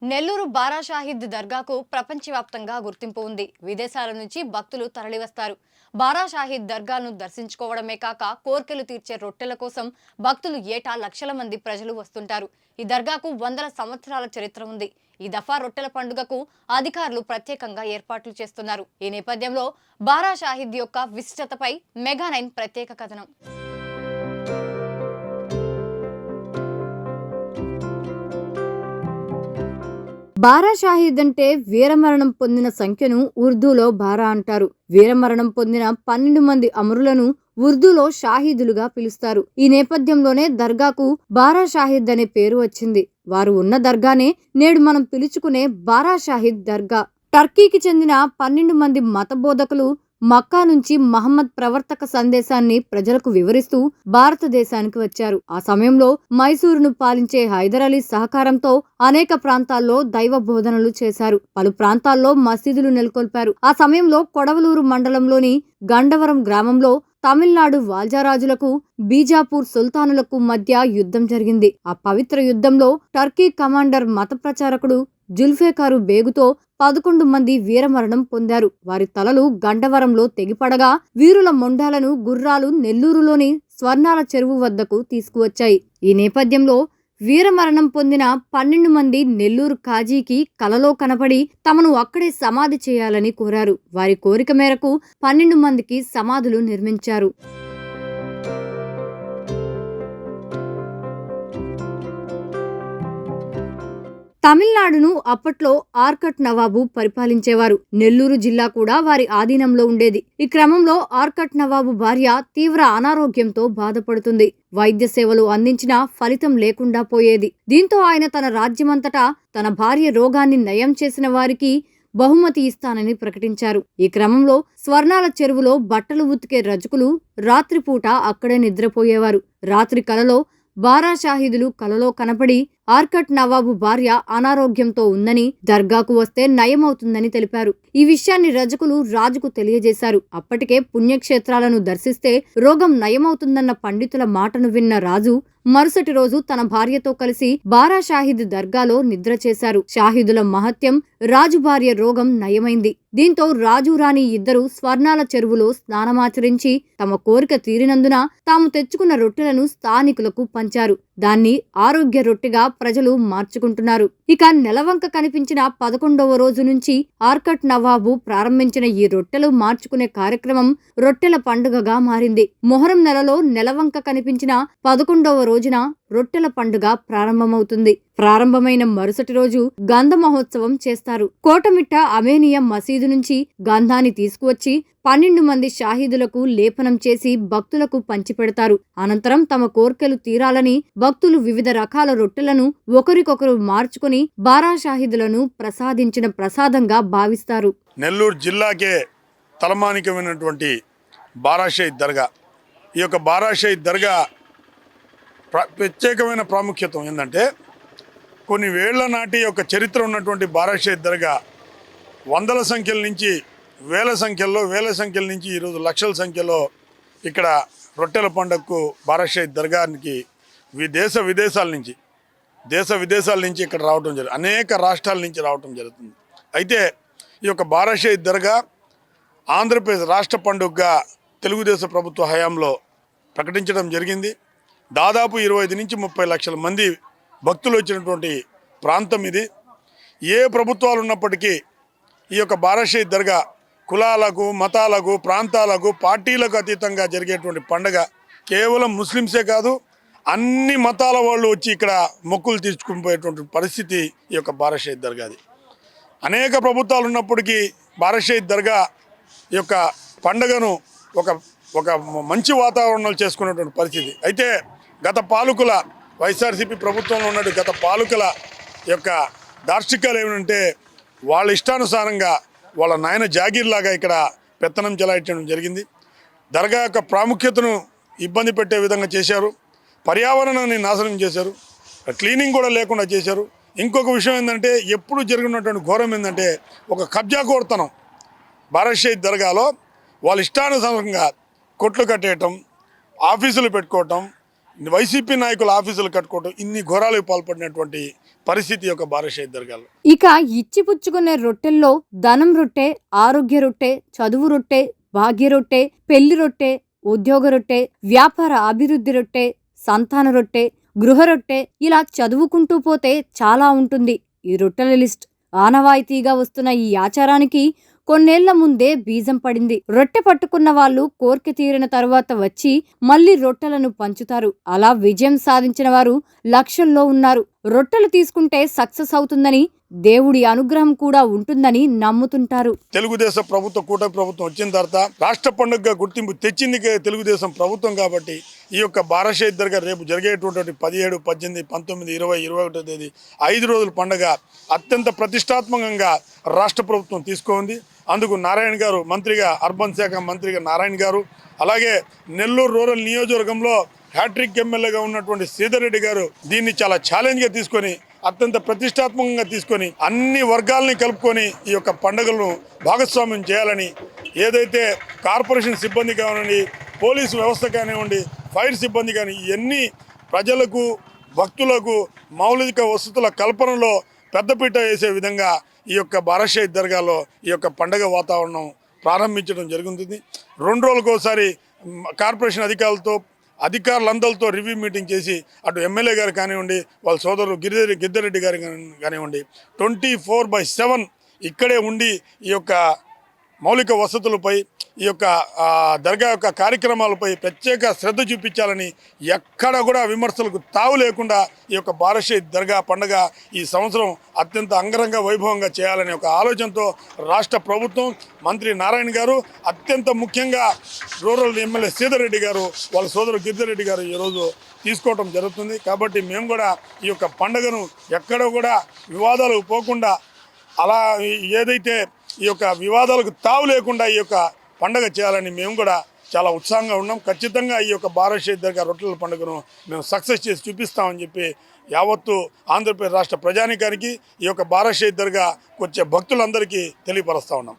నెల్లూరు బారా షాహిద్ దర్గాకు ప్రపంచవ్యాప్తంగా గుర్తింపు ఉంది. విదేశాల నుంచి భక్తులు తరలివస్తారు. బారా షాహిద్ దర్గాను దర్శించుకోవడమే కాక కోర్కెలు తీర్చే రొట్టెల కోసం భక్తులు ఏటా లక్షల మంది ప్రజలు వస్తుంటారు. ఈ దర్గాకు వందల సంవత్సరాల చరిత్ర ఉంది. ఈ దఫా రొట్టెల పండుగకు అధికారులు ప్రత్యేకంగా ఏర్పాట్లు చేస్తున్నారు. ఈ నేపథ్యంలో బారా షాహిద్ యొక్క విశిష్టతపై మెగా9 ప్రత్యేక కథనం. బారా షాహిద్ అంటే వీరమరణం పొందిన సంఖ్యను ఉర్దూలో బారా అంటారు. వీరమరణం పొందిన 12 మంది అమరులను ఉర్దూలో షాహీదులుగా పిలుస్తారు. ఈ నేపథ్యంలోనే దర్గాకు బారా షాహిద్ అనే పేరు వచ్చింది. వారు ఉన్న దర్గానే నేడు మనం పిలుచుకునే బారా షాహిద్ దర్గా. టర్కీకి చెందిన 12 మంది మత బోధకులు మక్కా నుంచి మహమ్మద్ ప్రవర్తక సందేశాన్ని ప్రజలకు వివరిస్తూ భారతదేశానికి వచ్చారు. ఆ సమయంలో మైసూరును పాలించే హైదర్ అలీ సహకారంతో అనేక ప్రాంతాల్లో దైవ బోధనలు చేశారు. పలు ప్రాంతాల్లో మసీదులు నెలకొల్పారు. ఆ సమయంలో కొడవలూరు మండలంలోని గండవరం గ్రామంలో తమిళనాడు వాల్జారాజులకు బీజాపూర్ సుల్తానులకు మధ్య యుద్ధం జరిగింది. ఆ పవిత్ర యుద్ధంలో టర్కీ కమాండర్ మత ప్రచారకుడు జుల్ఫికారు బేగుతో 11 మంది వీరమరణం పొందారు. వారి తలలు గండవరంలో తెగిపడగా వీరుల మొండాలను గుర్రాలు నెల్లూరులోని స్వర్ణాల చెరువు వద్దకు తీసుకువచ్చాయి. ఈ నేపథ్యంలో వీరమరణం పొందిన 12 మంది నెల్లూరు కాజీకి కలలో కనపడి తమను అక్కడే సమాధి చేయాలని కోరారు. వారి కోరిక మేరకు 12 మందికి సమాధులు నిర్మించారు. తమిళనాడును అప్పట్లో ఆర్కట్ నవాబు పరిపాలించేవారు. నెల్లూరు జిల్లా కూడా వారి ఆధీనంలో ఉండేది. ఈ క్రమంలో ఆర్కట్ నవాబు భార్య తీవ్ర అనారోగ్యంతో బాధపడుతుంది. వైద్య సేవలు అందించినా ఫలితం లేకుండా పోయేది. దీంతో ఆయన తన రాజ్యమంతటా తన భార్య రోగాన్ని నయం చేసిన వారికి బహుమతి ఇస్తానని ప్రకటించారు. ఈ క్రమంలో స్వర్ణాల చెరువులో బట్టలు ఉతికే రజకులు రాత్రిపూట అక్కడే నిద్రపోయేవారు. రాత్రి కలలో బారా షాహిదులు కలలో కనపడి ఆర్కట్ నవాబు భార్య అనారోగ్యంతో ఉందని, దర్గాకు వస్తే నయమవుతుందని తెలిపారు. ఈ విషయాన్ని రజకులు రాజుకు తెలియజేశారు. అప్పటికే పుణ్యక్షేత్రాలను దర్శిస్తే రోగం నయమవుతుందన్న పండితుల మాటను విన్న రాజు మరుసటి రోజు తన భార్యతో కలిసి బారా షాహిద్ దర్గాలో నిద్ర చేశారు. షాహిదుల మహత్యం, రాజు భార్య రోగం నయమైంది. దీంతో రాజు రాణి ఇద్దరు స్వర్ణాల చెరువులో స్నానమాచరించి తమ కోరిక తీరినందున తాము తెచ్చుకున్న రొట్టెలను స్థానికులకు పంచారు. దాన్ని ఆరోగ్య రొట్టెగా ప్రజలు మార్చుకుంటున్నారు. ఇక నెలవంక కనిపించిన 11వ రోజు నుంచి ఆర్కట్ నవాబు ప్రారంభించిన ఈ రొట్టెలు మార్చుకునే కార్యక్రమం రొట్టెల పండుగగా మారింది. మొహరం నెలలో నెలవంక కనిపించిన 11వ రోజున రొట్టెల పండుగ ప్రారంభమవుతుంది. ప్రారంభమైన మరుసటి రోజు గంధ మహోత్సవం చేస్తారు. కోటమిట్ట అమేనియా మసీదు నుంచి గంధాన్ని తీసుకువచ్చి 12 మంది షాహీదులకు లేపనం చేసి భక్తులకు పంచిపెడతారు. అనంతరం తమ కోర్కెలు తీరాలని భక్తులు వివిధ రకాల రొట్టెలను ఒకరికొకరు మార్చుకుని బారా షాహీదులను ప్రసాదించిన ప్రసాదంగా భావిస్తారు. నెల్లూరు జిల్లాకే తలమానికమైనటువంటి బారా షాహిద్ దర్గా, ఈ యొక్క బారా షాహిద్ దర్గా ప్రత్యేకమైన ప్రాముఖ్యత ఏంటంటే, కొన్ని వేళ్ల నాటి యొక్క చరిత్ర ఉన్నటువంటి బారా షాహిద్ దర్గా వందల సంఖ్యల నుంచి వేల సంఖ్యల నుంచి ఈరోజు లక్షల సంఖ్యలో ఇక్కడ రొట్టెల పండుగకు బారా షాహిద్ దర్గానికి దేశ విదేశాల నుంచి ఇక్కడ రావడం జరుగుతుంది. అనేక రాష్ట్రాల నుంచి రావడం జరుగుతుంది. అయితే ఈ యొక్క బారా షాహిద్ దర్గా ఆంధ్రప్రదేశ్ రాష్ట్ర పండుగగా తెలుగుదేశం ప్రభుత్వ హయాంలో ప్రకటించడం జరిగింది. దాదాపు 25 నుంచి 30 లక్షల మంది భక్తులు వచ్చినటువంటి ప్రాంతం ఇది. ఏ ప్రభుత్వాలు ఉన్నప్పటికీ ఈ యొక్క బారా షాహిద్ దర్గా కులాలకు, మతాలకు, ప్రాంతాలకు, పార్టీలకు అతీతంగా జరిగేటువంటి పండుగ. కేవలం ముస్లిమ్సే కాదు, అన్ని మతాల వాళ్ళు వచ్చి ఇక్కడ మొక్కులు తీర్చుకుని పోయేటువంటి పరిస్థితి ఈ యొక్క బారా షాహిద్ దర్గాది. అనేక ప్రభుత్వాలు ఉన్నప్పటికీ బారా షాహిద్ దర్గా ఈ యొక్క పండుగను ఒక మంచి వాతావరణంలో చేసుకునేటువంటి పరిస్థితి. అయితే గత పాలకుల వైఎస్ఆర్సీపీ ప్రభుత్వంలో ఉన్న గత పాలకుల యొక్క దార్శికాలు ఏమంటే, వాళ్ళ ఇష్టానుసారంగా వాళ్ళ నాయన జాగీర్లాగా ఇక్కడ పెత్తనం చెలాయించడం జరిగింది. దర్గా యొక్క ప్రాముఖ్యతను ఇబ్బంది పెట్టే విధంగా చేశారు. పర్యావరణాన్ని నాశనం చేశారు. క్లీనింగ్ కూడా లేకుండా చేశారు. ఇంకొక విషయం ఏంటంటే, ఎప్పుడు జరిగినటువంటి ఘోరం ఏంటంటే, ఒక కబ్జా కోరుతనం బారా షాహిద్ దర్గాలో వాళ్ళ ఇష్టానుసారంగా కొట్లు కట్టేయటం, ఆఫీసులు పెట్టుకోవటం, వైసీపీ నాయకుల ఆఫీసులు కట్టుకోవటం, ఇన్ని ఘోరాలకు పాల్పడినటువంటి పరిస్థితి ఈ యొక్క బారాషాహి దర్గాలో. ఇక ఇచ్చిపుచ్చుకునే రొట్టెల్లో ధనం రొట్టె, ఆరోగ్య రొట్టె, చదువు రొట్టె, భాగ్య రొట్టె, పెళ్లి రొట్టె, ఉద్యోగ రొట్టె, వ్యాపార అభివృద్ధి రొట్టె, సంతాన రొట్టె, గృహ రొట్టె, ఇలా చదువుకుంటూ పోతే చాలా ఉంటుంది ఈ రొట్టెల లిస్ట్. ఆనవాయితీగా వస్తున్న ఈ ఆచారానికి కొన్నేళ్ల ముందే బీజం పడింది. రొట్టె పట్టుకున్న వాళ్ళు కోర్కె తీరిన తరువాత వచ్చి మళ్లీ రొట్టెలను పంచుతారు. అలా విజయం సాధించిన వారు లక్షల్లో ఉన్నారు. రొట్టెలు తీసుకుంటే సక్సెస్ అవుతుందని, దేవుడి అనుగ్రహం కూడా ఉంటుందని నమ్ముతుంటారు. తెలుగుదేశం ప్రభుత్వం, కూటమి ప్రభుత్వం వచ్చిన తర్వాత రాష్ట్ర పండుగగా గుర్తింపు తెచ్చింది తెలుగుదేశం ప్రభుత్వం కాబట్టి ఈ యొక్క బారాషాహి దర్గా రేపు జరిగేటువంటి 17, 18, 19, 20, 21 తేదీ 5 రోజుల పండుగ అత్యంత ప్రతిష్టాత్మకంగా రాష్ట్ర ప్రభుత్వం తీసుకుంది. అందుకు నారాయణ గారు మంత్రిగా, అర్బన్ శాఖ మంత్రిగా నారాయణ గారు, అలాగే నెల్లూరు రూరల్ నియోజకవర్గంలో హ్యాట్రిక్ ఎమ్మెల్యేగా ఉన్నటువంటి శ్రీధర్ రెడ్డి గారు దీన్ని చాలా ఛాలెంజ్గా తీసుకొని అత్యంత ప్రతిష్టాత్మకంగా తీసుకొని అన్ని వర్గాలని కలుపుకొని ఈ యొక్క పండుగలను భాగస్వామ్యం చేయాలని, ఏదైతే కార్పొరేషన్ సిబ్బంది కానివ్వండి, పోలీసు వ్యవస్థ కానివ్వండి, ఫైర్ సిబ్బంది కానీ ఇవన్నీ ప్రజలకు, భక్తులకు మౌలిక వసతుల కల్పనలో పెద్దపీట వేసే విధంగా ఈ యొక్క బారాషాహి దర్గాలో ఈ యొక్క పండుగ వాతావరణం ప్రారంభించడం జరుగుతుంది. 2 రోజులకు ఒకసారి కార్పొరేషన్ అధికారులందరితో రివ్యూ మీటింగ్ చేసి అటు ఎమ్మెల్యే గారు కానివ్వండి, వాళ్ళ సోదరులు గిద్దరెడ్డి గారు కానివ్వండి 24/7 ఇక్కడే ఉండి ఈ యొక్క మౌలిక వసతులపై, ఈ యొక్క దర్గా యొక్క కార్యక్రమాలపై ప్రత్యేక శ్రద్ధ చూపించాలని, ఎక్కడ కూడా విమర్శలకు తావు లేకుండా ఈ యొక్క బారాషాహి దర్గా పండుగ ఈ సంవత్సరం అత్యంత అంగరంగ వైభవంగా చేయాలనే ఒక ఆలోచనతో రాష్ట్ర ప్రభుత్వం, మంత్రి నారాయణ గారు, అత్యంత ముఖ్యంగా రూరల్ ఎమ్మెల్యే శ్రీధర్ రెడ్డి గారు, వాళ్ళ సోదరుడు గిద్దరెడ్డి గారు ఈరోజు తీసుకోవడం జరుగుతుంది. కాబట్టి మేము కూడా ఈ యొక్క పండుగను ఎక్కడ కూడా వివాదాలకు పోకుండా, అలా ఏదైతే ఈ యొక్క వివాదాలకు తావు లేకుండా ఈ యొక్క పండుగ చేయాలని మేము కూడా చాలా ఉత్సాహంగా ఉన్నాం. ఖచ్చితంగా ఈ యొక్క బారాషాహి దర్గా రొట్టెల పండుగను మేము సక్సెస్ చేసి చూపిస్తామని చెప్పి యావత్తు ఆంధ్రప్రదేశ్ రాష్ట్ర ప్రజానీకానికి, ఈ యొక్క బారాషాహి దర్గా వచ్చే భక్తులందరికీ తెలియపరుస్తూ ఉన్నాం.